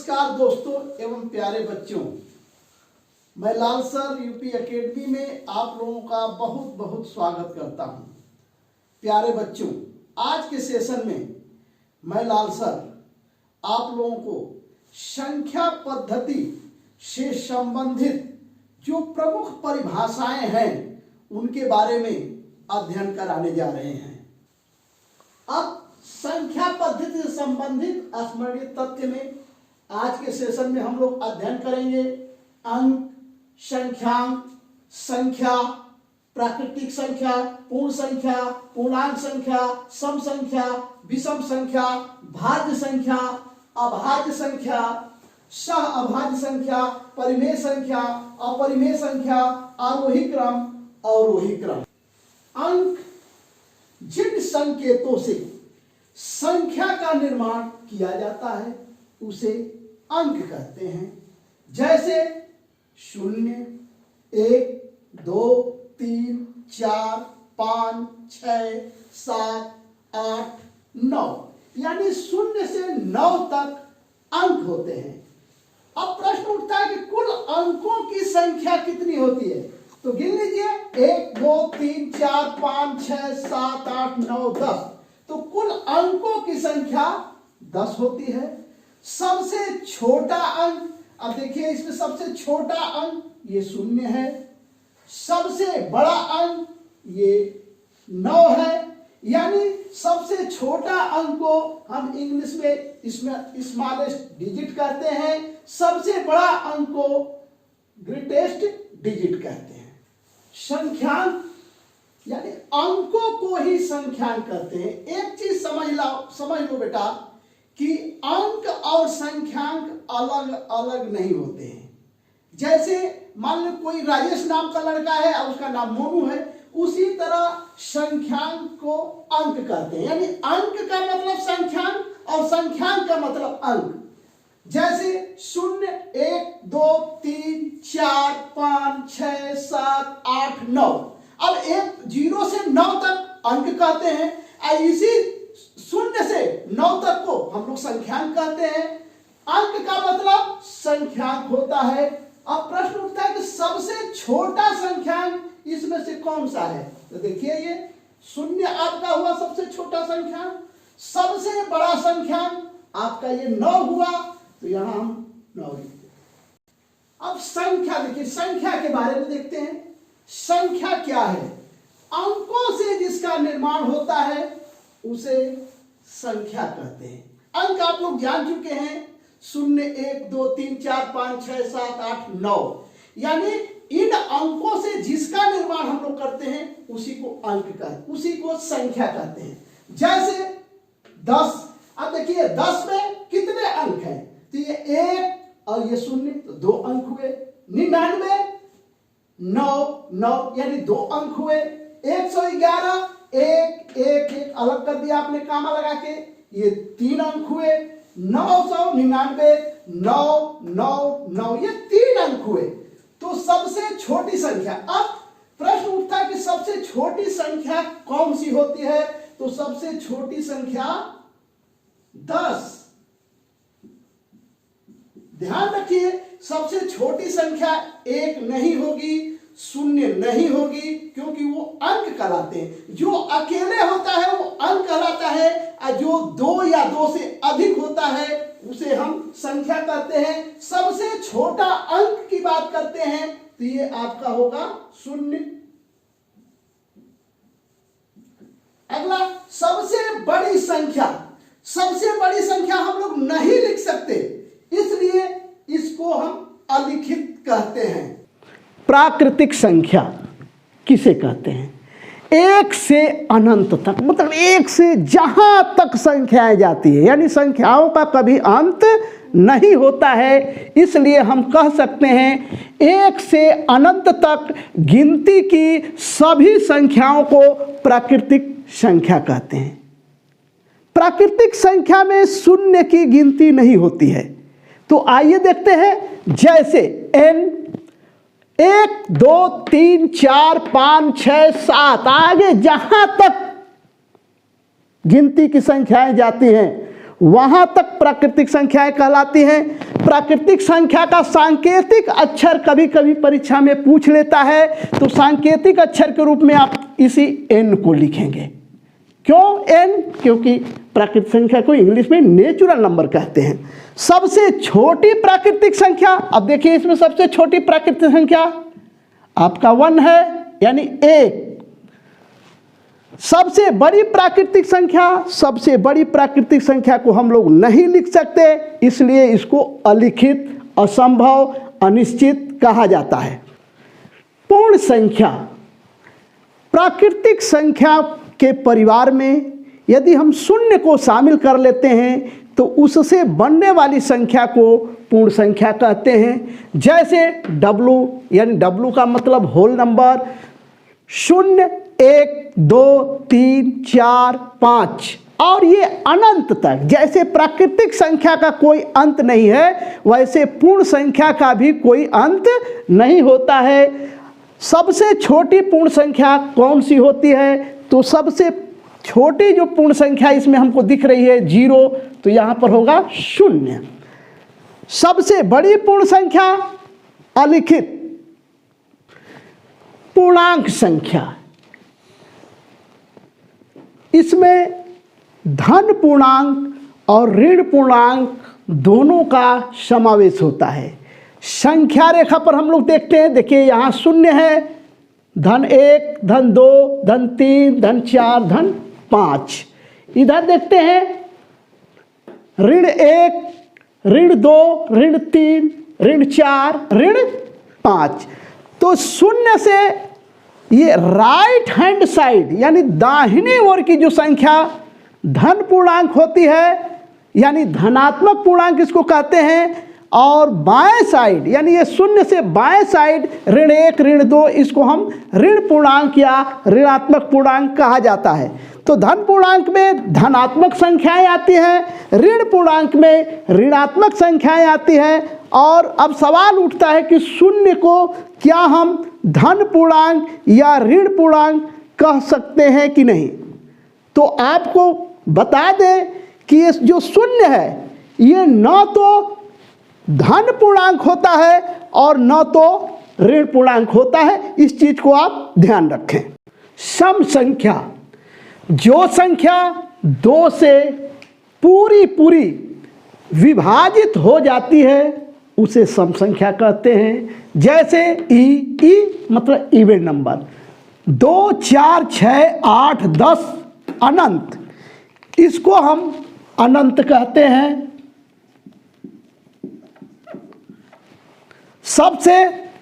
नमस्कार दोस्तों एवं प्यारे बच्चों, मैं लाल सर यूपी एकेडमी में आप लोगों का बहुत बहुत स्वागत करता हूं। प्यारे बच्चों, आज के सेशन में मैं लाल सर आप लोगों को संख्या पद्धति से संबंधित जो प्रमुख परिभाषाएं हैं उनके बारे में अध्ययन कराने जा रहे हैं। अब संख्या पद्धति से संबंधित स्मरणीय तथ्य में आज के सेशन में हम लोग अध्ययन करेंगे अंक, संख्यांक, संख्या, प्राकृतिक संख्या, पूर्ण संख्या, पूर्णांक संख्या, सम संख्या, विषम संख्या, भाज्य संख्या, अभाज्य संख्या, सह अभाज्य संख्या, परिमेय संख्या, अपरिमेय संख्या, आरोही क्रम, अवरोही क्रम। अंक जिन संकेतों से संख्या का निर्माण किया जाता है उसे अंक कहते हैं। जैसे 0, 1, 2, 3, 4, 5, 6, 7, 8, 9 यानी 0 से 9 तक अंक होते हैं। अब प्रश्न उठता है कि कुल अंकों की संख्या कितनी होती है, तो गिन लीजिए 1, 2, 3, 4, 5, 6, 7, 8, 9, 10। तो कुल अंकों की संख्या 10 होती है। सबसे छोटा अंक, अब देखिए इसमें सबसे छोटा अंक ये 0 है, सबसे बड़ा अंक ये 9 है। यानी सबसे छोटा अंक को हम इंग्लिश में इसमें स्मॉलेस्ट डिजिट कहते हैं, सबसे बड़ा अंक को ग्रेटेस्ट डिजिट कहते हैं। संख्यांक यानी अंकों को ही संख्यांक कहते हैं। एक चीज समझ लो बेटा कि अंक और संख्यांक अलग अलग नहीं होते हैं। जैसे मान लो कोई राजेश नाम का लड़का है और उसका नाम मोनू है, उसी तरह संख्यांक को अंक कहते हैं। यानी अंक का मतलब संख्यांक और संख्यांक का मतलब अंक। जैसे 0, 1, 2, 3, 4, 5, 6, 7, 8, 9। अब 0 से 9 तक अंक कहते हैं, और इसी 0 से 9 तक को हम लोग संख्यांक कहते हैं। अंक का मतलब संख्यांक होता है। अब प्रश्न उठता है कि सबसे छोटा संख्यांक इसमें से कौन सा है, तो देखिए ये 0 आपका हुआ सबसे छोटा संख्यांक। सबसे बड़ा संख्यांक आपका ये 9 हुआ, तो यहां हम 9 लिखते हैं। अब संख्या देखिए, संख्या के बारे में देखते हैं। संख्या क्या है? अंकों से जिसका निर्माण होता है उसे संख्या कहते हैं। अंक आप लोग जान चुके हैं, 0, 1, 2, 3, 4, 5, 6, 7, 8, 9। यानी इन अंकों से जिसका निर्माण हम लोग करते हैं उसी को अंक कहते, उसी को संख्या कहते हैं। जैसे 10, अब देखिए 10 में कितने अंक हैं, तो ये 1 और ये 0, तो 2 अंक हुए। 99, 9 यानी 2 अंक हुए। 111, 1 1 1 अलग कर दिया आपने कामा लगा के, ये 3 अंक हुए। 999, 9 9 9 ये 3 अंक हुए। तो सबसे छोटी संख्या, अब प्रश्न उठता है कि सबसे छोटी संख्या कौन सी होती है, तो सबसे छोटी संख्या 10। ध्यान रखिए, सबसे छोटी संख्या 1 नहीं होगी, 0 नहीं होगी, क्योंकि वो अंक कहलाते हैं। जो अकेले होता है वो अंक कहलाता है, और जो 2 या 2 से अधिक होता है उसे हम संख्या कहते हैं। सबसे छोटा अंक की बात करते हैं तो ये आपका होगा 0। अगला सबसे बड़ी संख्या, सबसे बड़ी संख्या हम लोग नहीं लिख सकते, इसलिए इसको हम अलिखित कहते हैं। प्राकृतिक संख्या किसे कहते हैं? 1 से अनंत तक, मतलब 1 से जहां तक संख्याएं जाती है, यानी संख्याओं का कभी अंत नहीं होता है। इसलिए हम कह सकते हैं 1 से अनंत तक गिनती की सभी संख्याओं को प्राकृतिक संख्या कहते हैं। प्राकृतिक संख्या में 0 की गिनती नहीं होती है। तो आइए देखते हैं, जैसे n 1 2 3 4 5 6 7 आगे जहां तक गिनती की संख्याएं जाती हैं वहां तक प्राकृतिक संख्याएं कहलाती हैं। प्राकृतिक संख्या का सांकेतिक अक्षर कभी कभी परीक्षा में पूछ लेता है, तो सांकेतिक अक्षर के रूप में आप इसी n को लिखेंगे। क्यों n? क्योंकि प्राकृतिक संख्या को इंग्लिश में नेचुरल नंबर कहते हैं। सबसे छोटी प्राकृतिक संख्या, अब देखिए इसमें सबसे छोटी प्राकृतिक संख्या आपका 1 है, यानी 1। सबसे बड़ी प्राकृतिक संख्या, सबसे बड़ी प्राकृतिक संख्या को हम लोग नहीं लिख सकते, इसलिए इसको अलिखित, असंभव, अनिश्चित कहा जाता है। पूर्ण संख्या, प्राकृतिक संख्या के परिवार में यदि हम शून्य को शामिल कर लेते हैं तो उससे बनने वाली संख्या को पूर्ण संख्या कहते हैं। जैसे W, यानी W का मतलब होल नंबर, 0, 1, 2, 3, 4, 5 और ये अनंत तक। जैसे प्राकृतिक संख्या का कोई अंत नहीं है, वैसे पूर्ण संख्या का भी कोई अंत नहीं होता है। सबसे छोटी पूर्ण संख्या कौन सी होती है? तो सबसे छोटी जो पूर्ण संख्या इसमें हमको दिख रही है 0, तो यहाँ पर होगा 0। सबसे बड़ी पूर्ण संख्या अलिखित पूर्णांक संख्या, इसमें धन पूर्णांक और ऋण पूर्णांक दोनों का समावेश होता है। संख्या रेखा पर हम लोग देखते हैं, देखिए यहाँ 0 है, धन 1, धन 2, धन 3, धन 4, धन 5। इधर देखते हैं ऋण 1, ऋण 2, ऋण 3, ऋण 4, ऋण 5। तो 0 से ये राइट हैंड साइड यानी दाहिनी ओर की जो संख्या धन पूर्णांक होती है, यानी धनात्मक पूर्णांक इसको कहते हैं, और बाएं साइड यानी ये 0 से बाएं साइड ऋण 1, ऋण 2, इसको हम ऋण पूर्णांक या ऋणात्मक पूर्णांक कहा जाता है। तो धन पूर्णांक में धनात्मक संख्याएं आती हैं, ऋण पूर्णांक में ऋणात्मक संख्याएं आती हैं। और अब सवाल उठता है कि 0 को क्या हम धन पूर्णांक या ऋण पूर्णांक कह सकते हैं कि नहीं? तो आपको बता दें कि ये जो 0 है ये न तो धन पूर्णांक होता है और न तो ऋण पूर्णांक होता है। इस चीज को आप ध्यान रखें। सम संख्या, जो संख्या 2 से पूरी विभाजित हो जाती है उसे सम संख्या कहते हैं। जैसे ई मतलब इवेन नंबर, 2, 4, 6, 8, 10 अनंत, इसको हम अनंत कहते हैं। सबसे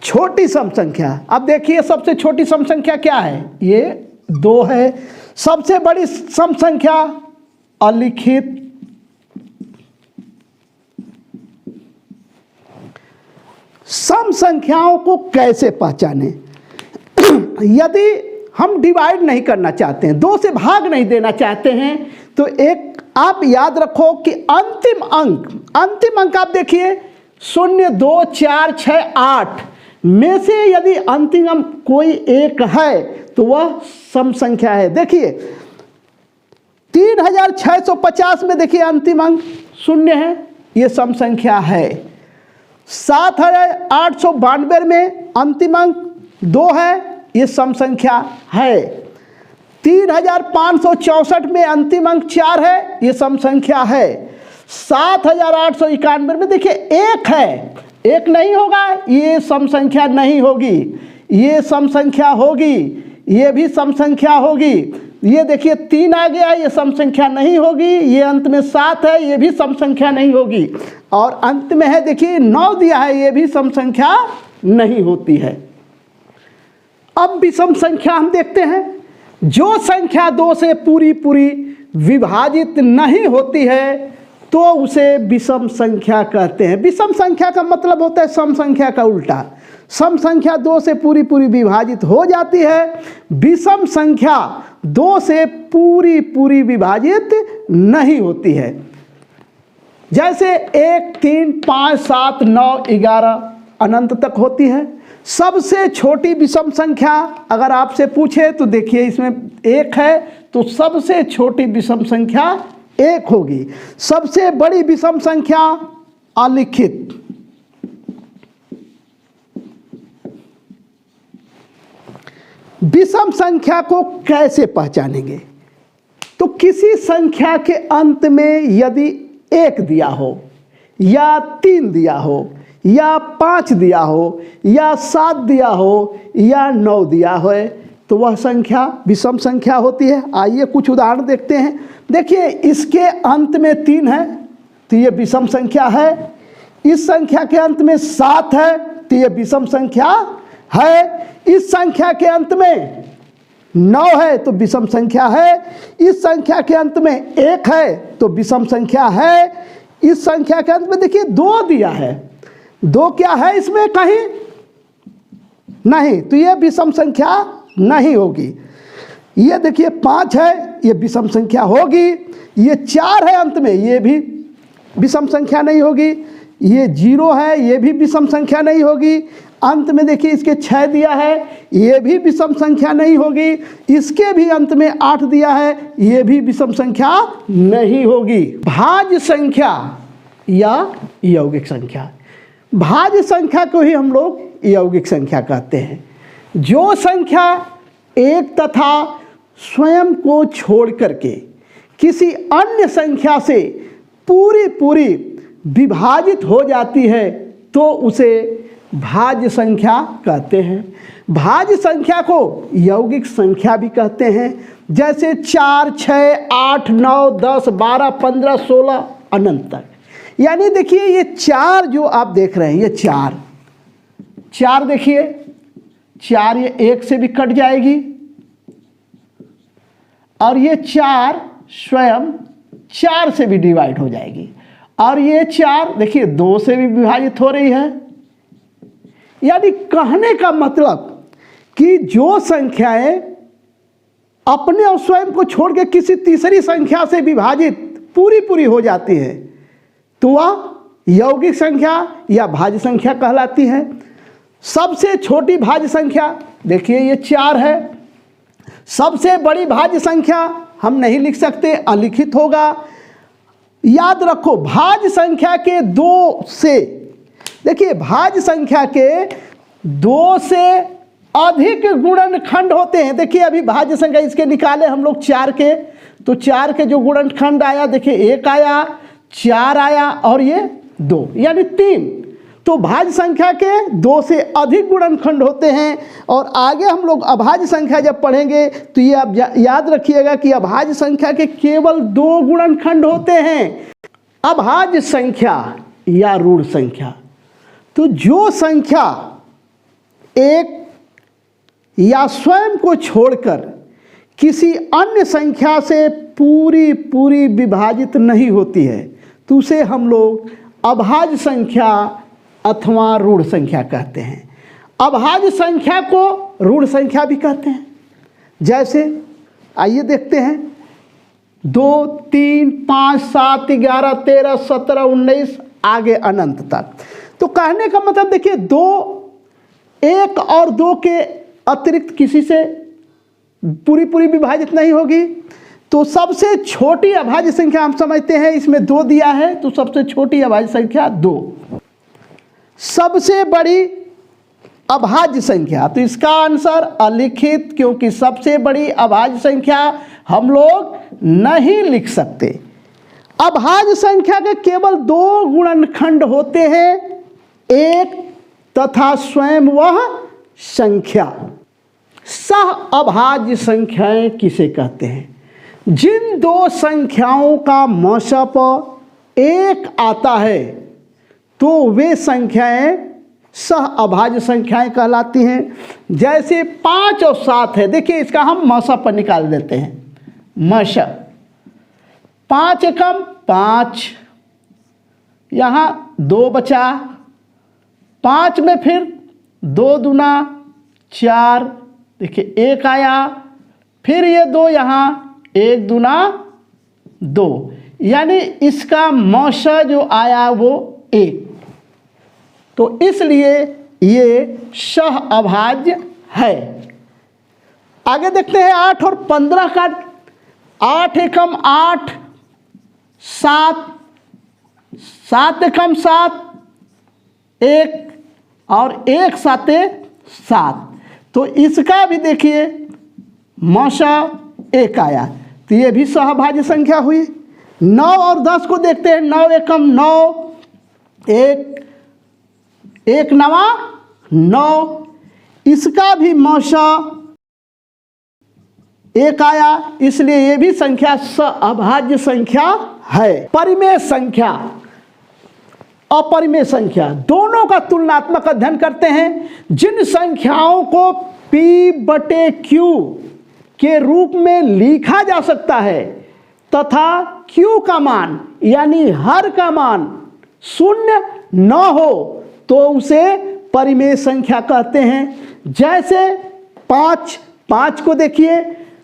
छोटी सम संख्या, अब देखिए सबसे छोटी सम संख्या क्या है? ये 2 है। सबसे बड़ी सम संख्या अलिखित, सम संख्याओं को कैसे पहचानें? यदि हम डिवाइड नहीं करना चाहते हैं, 2 से भाग नहीं देना चाहते हैं, तो एक आप याद रखो कि अंतिम अंक आप देखिए 0, 2, 4, 6, 8 में से यदि अंतिम अंक कोई एक है तो वह सम संख्या है। देखिए 3650 में देखिए अंतिम अंक 0 है, ये सम संख्या है। 7892 में अंतिम अंक 2 है, ये सम संख्या है। 3564 में अंतिम अंक 4 है, ये सम संख्या है। 7891 में देखिए 1 है, 1 नहीं होगा, ये सम संख्या नहीं होगी। ये सम संख्या होगी, ये भी सम संख्या होगी। ये देखिए 3 आ गया, ये सम संख्या नहीं होगी। ये अंत में 7 है, ये भी सम संख्या नहीं होगी। और अंत में है देखिए 9 दिया है, ये भी सम संख्या नहीं होती है। अब विषम संख्या हम देखते हैं। जो संख्या 2 से पूरी विभाजित नहीं होती है तो उसे विषम संख्या कहते हैं। विषम संख्या का मतलब होता है सम संख्या का उल्टा। सम संख्या 2 से पूरी विभाजित हो जाती है, विषम संख्या 2 से पूरी विभाजित नहीं होती है। जैसे 1, 3, 5, 7, 9, 11 अनंत तक होती है। सबसे छोटी विषम संख्या अगर आपसे पूछे तो देखिए इसमें 1 है, तो सबसे छोटी विषम संख्या 1 होगी। सबसे बड़ी विषम संख्या अलिखित। विषम संख्या को कैसे पहचानेंगे? तो किसी संख्या के अंत में यदि 1 दिया हो या 3 दिया हो या 5 दिया हो या 7 दिया हो या 9 दिया हो तो वह संख्या विषम संख्या होती है। आइए कुछ उदाहरण देखते हैं। देखिए, इसके अंत में 3 है तो ये विषम संख्या है। इस संख्या के अंत में 7 है तो ये विषम संख्या है। इस संख्या के अंत में 9 है तो विषम संख्या है। इस संख्या के अंत में 1 है तो विषम संख्या है। इस संख्या के अंत में देखिए 2 दिया है, 2 क्या है इसमें? कहीं नहीं, तो ये विषम संख्या नहीं होगी। ये देखिए 5 है, ये विषम संख्या होगी। ये 4 है अंत में, ये भी विषम संख्या नहीं होगी। ये 0 है, ये भी विषम संख्या नहीं होगी। अंत में देखिए इसके 6 दिया है, ये भी विषम संख्या नहीं होगी। इसके भी अंत में 8 दिया है, ये भी विषम संख्या नहीं होगी। भाज्य संख्या या यौगिक संख्या, भाज्य संख्या को ही हम लोग यौगिक संख्या कहते हैं। जो संख्या एक तथा स्वयं को छोड़ करके किसी अन्य संख्या से पूरी विभाजित हो जाती है तो उसे भाज्य संख्या कहते हैं। भाज्य संख्या को यौगिक संख्या भी कहते हैं। जैसे 4, 6, 8, 9, 10, 12, 15, 16 अनंत तक। यानी देखिए ये 4 जो आप देख रहे हैं, ये 4 देखिए 4 ये 1 से भी कट जाएगी और ये 4 स्वयं 4 से भी डिवाइड हो जाएगी और ये 4 देखिए 2 से भी विभाजित हो रही है। यानी कहने का मतलब कि जो संख्याएं अपने और स्वयं को छोड़ के किसी तीसरी संख्या से विभाजित पूरी हो जाती है तो वह यौगिक संख्या या भाज्य संख्या कहलाती है। सबसे छोटी भाज्य संख्या देखिए ये 4 है। सबसे बड़ी भाज्य संख्या हम नहीं लिख सकते, अलिखित होगा। याद रखो भाज्य संख्या के 2 से, देखिए भाज्य संख्या के 2 से अधिक गुणनखंड होते हैं। देखिए अभी भाज्य संख्या इसके निकाले हम लोग 4 के, तो 4 के जो गुणनखंड आया देखिए 1 आया, 4 आया और ये 2 यानी 3। तो भाज्य संख्या के 2 से अधिक गुणनखंड होते हैं। और आगे हम लोग अभाज्य संख्या जब पढ़ेंगे तो ये आप याद रखिएगा कि अभाज्य संख्या के केवल 2 गुणनखंड होते हैं। अभाज्य संख्या या ऋण संख्या, तो जो संख्या एक या स्वयं को छोड़कर किसी अन्य संख्या से पूरी विभाजित नहीं होती है तो उसे हम लोग अभाज्य संख्या अथवा ऋण संख्या कहते हैं। अभाज्य संख्या को ऋण संख्या भी कहते हैं। जैसे आइए देखते हैं 2, 3, 5, 7, 11, 13, 17, 19 आगे अनंत तक। तो कहने का मतलब देखिए 2, 1 और 2 के अतिरिक्त किसी से पूरी विभाजित नहीं होगी। तो सबसे छोटी अभाज्य संख्या हम समझते हैं, इसमें 2 दिया है तो सबसे छोटी अभाज्य संख्या 2। सबसे बड़ी अभाज्य संख्या, तो इसका आंसर अलिखित, क्योंकि सबसे बड़ी अभाज्य संख्या हम लोग नहीं लिख सकते। अभाज्य संख्या के केवल 2 गुणनखंड होते हैं, 1 तथा स्वयं वह संख्या। सह अभाज्य संख्याएं किसे कहते हैं? जिन 2 संख्याओं का मशप 1 आता है तो वे संख्याएं सह अभाज्य संख्याएं कहलाती हैं। जैसे 5 और 7 है, देखिए इसका हम मशप पर निकाल देते हैं। मशप 5 एकम 5, यहाँ 2 बचा, 5 में फिर 2 दूना 4, देखिए 1 आया, फिर ये 2 यहाँ 1 दूना 2, यानी इसका मौशा जो आया वो 1। तो इसलिए ये सह अभाज्य है। आगे देखते हैं 8 और 15 का। 8 एकम 8, 7, 7 एकम 7, 1 और 1 7 7, तो इसका भी देखिए मौसा 1 आया, तो ये भी सहभाज्य संख्या हुई। 9 और 10 को देखते हैं। 9 एकम 9, 1 नवा 9, इसका भी मौसा 1 आया, इसलिए ये भी संख्या सहभाज्य संख्या है। परिमेय संख्या, अपरिमेय संख्या, दोनों का तुलनात्मक अध्ययन करते हैं। जिन संख्याओं को P/Q के रूप में लिखा जा सकता है तथा Q का मान यानी हर का मान 0 न हो तो उसे परिमेय संख्या कहते हैं। जैसे 5 को देखिए,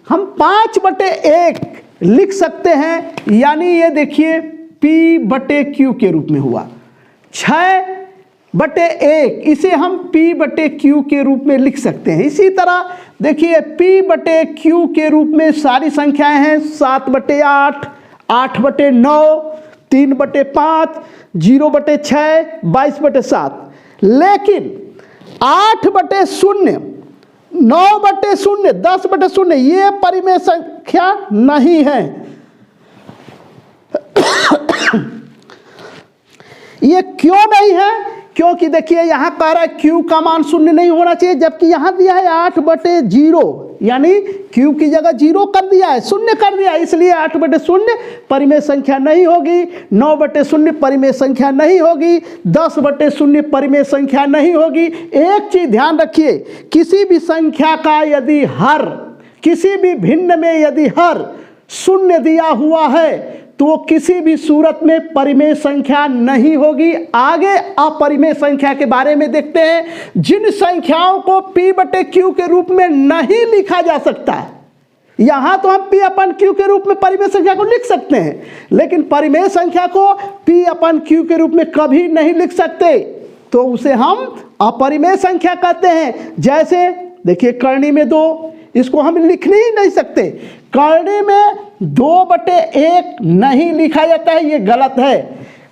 हम 5/1 लिख सकते हैं, यानी ये देखिए P/Q के रूप में हुआ। 6/1 इसे हम P/Q के रूप में लिख सकते हैं। इसी तरह देखिए P/Q के रूप में सारी संख्याएं हैं। 7/8, 8/9, 3/5, 0/6, 22/7। लेकिन 8/0, 9/0, 10/0 ये परिमेय संख्या नहीं है। ये क्यों नहीं है? क्योंकि देखिए यहाँ कह रहा है Q का मान 0 नहीं होना चाहिए, जबकि यहाँ दिया है 8/0, यानी Q की जगह 0 कर दिया है, 0 कर दिया है, इसलिए 8/0 परिमेय संख्या नहीं होगी। 9/0 परिमेय संख्या नहीं होगी। 10/0 परिमेय संख्या नहीं होगी। एक चीज ध्यान रखिए, किसी भी संख्या का यदि हर, किसी भी भिन्न में यदि हर 0 दिया हुआ है तो किसी भी सूरत में परिमेय संख्या नहीं होगी। आगे अपरिमेय संख्या के बारे में देखते हैं। जिन संख्याओं को P/Q के रूप में नहीं लिखा जा सकता, यहां तो हम P/Q के रूप में परिमेय संख्या को लिख सकते हैं, लेकिन परिमेय संख्या को P/Q के रूप में कभी नहीं लिख सकते, तो उसे हम अपरिमेय संख्या कहते हैं। जैसे देखिए करणी में 2, इसको हम लिख ही नहीं सकते। करणी में 2/1 नहीं लिखा जाता है, ये गलत है।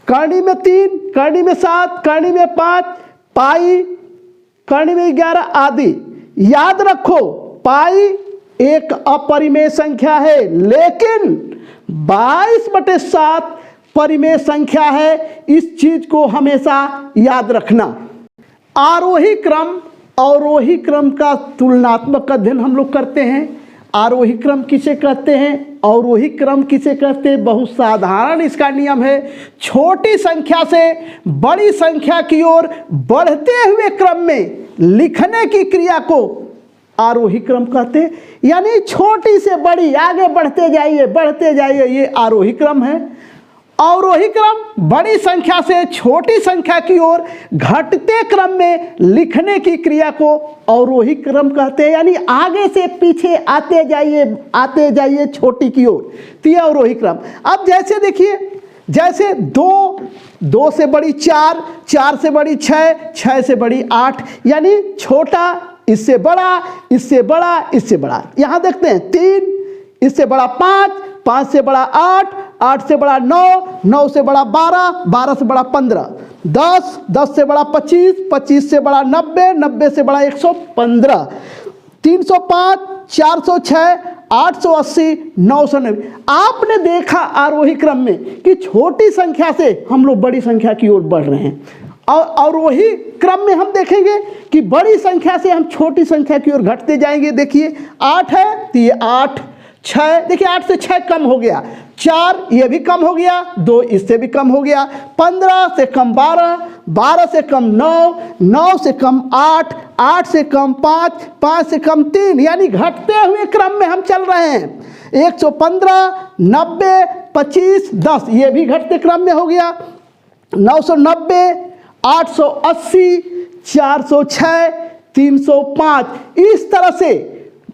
करणी में 3, करणी में 7, करणी में 5, पाई, करणी में 11 आदि। याद रखो पाई एक अपरिमेय संख्या है, लेकिन 22/7 परिमेय संख्या है। इस चीज को हमेशा याद रखना। आरोही क्रम अवरोही क्रम का तुलनात्मक अध्ययन हम लोग करते हैं। आरोही क्रम किसे कहते हैं, अवरोही क्रम किसे कहते हैं? बहुत साधारण इसका नियम है। छोटी संख्या से बड़ी संख्या की ओर बढ़ते हुए क्रम में लिखने की क्रिया को आरोही क्रम कहते हैं। यानी छोटी से बड़ी आगे बढ़ते जाइए, ये आरोही क्रम है। अवरोही क्रम बड़ी संख्या से छोटी संख्या की ओर घटते क्रम में लिखने की क्रिया को अवरोही क्रम कहते हैं। यानी आगे से पीछे आते जाइए छोटी की ओर, तो यह अवरोही क्रम। अब जैसे देखिए, जैसे 2 से बड़ी 4, 4 से बड़ी 6, 6 से बड़ी 8, यानी छोटा इससे बड़ा, इससे बड़ा, इससे बड़ा। यहां देखते हैं 3, इससे बड़ा 5, 5 से बड़ा 8, 8 से बड़ा 9, 9 से बड़ा 12, 12 से बड़ा 15, 10, 10 से बड़ा 25, 25 से बड़ा 90, 90 से बड़ा 115, 305, 406, 880, 990। आपने देखा आरोही क्रम में कि छोटी संख्या से हम लोग बड़ी संख्या की ओर बढ़ रहे हैं, और वही क्रम में हम देखेंगे कि बड़ी संख्या से हम छोटी संख्या की ओर घटते जाएंगे। देखिए 8 है तो ये 8, 6 देखिए 8 से 6 कम हो गया, 4 ये भी कम हो गया, 2 इससे भी कम हो गया, 15 से कम 12, 12 से कम 9, 9 से कम 8, 8 से कम 5, 5 से कम 3, यानी घटते हुए क्रम में हम चल रहे हैं। 115, 90, 25, 10 ये भी घटते क्रम में हो गया, 990, 880, 406, 305। इस तरह से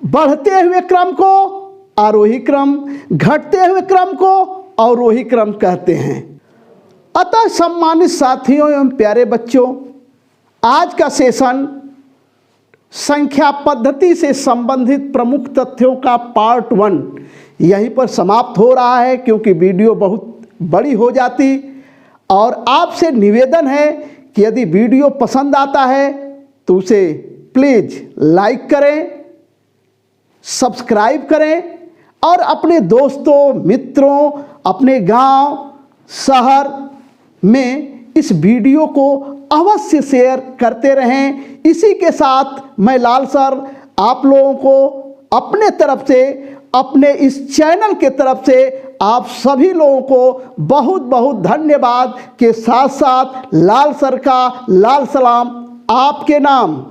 बढ़ते हुए क्रम को आरोही क्रम, घटते हुए क्रम को अवरोही क्रम कहते हैं। अतः सम्मानित साथियों एवं प्यारे बच्चों, आज का सेशन संख्या पद्धति से संबंधित प्रमुख तथ्यों का पार्ट 1 यहीं पर समाप्त हो रहा है, क्योंकि वीडियो बहुत बड़ी हो जाती। और आपसे निवेदन है कि यदि वीडियो पसंद आता है तो उसे प्लीज़ लाइक करें, सब्सक्राइब करें और अपने दोस्तों, मित्रों, अपने गांव, शहर में इस वीडियो को अवश्य शेयर करते रहें। इसी के साथ मैं लाल सर आप लोगों को अपने तरफ से, अपने इस चैनल के तरफ से आप सभी लोगों को बहुत बहुत धन्यवाद के साथ साथ लाल सर का लाल सलाम आपके नाम।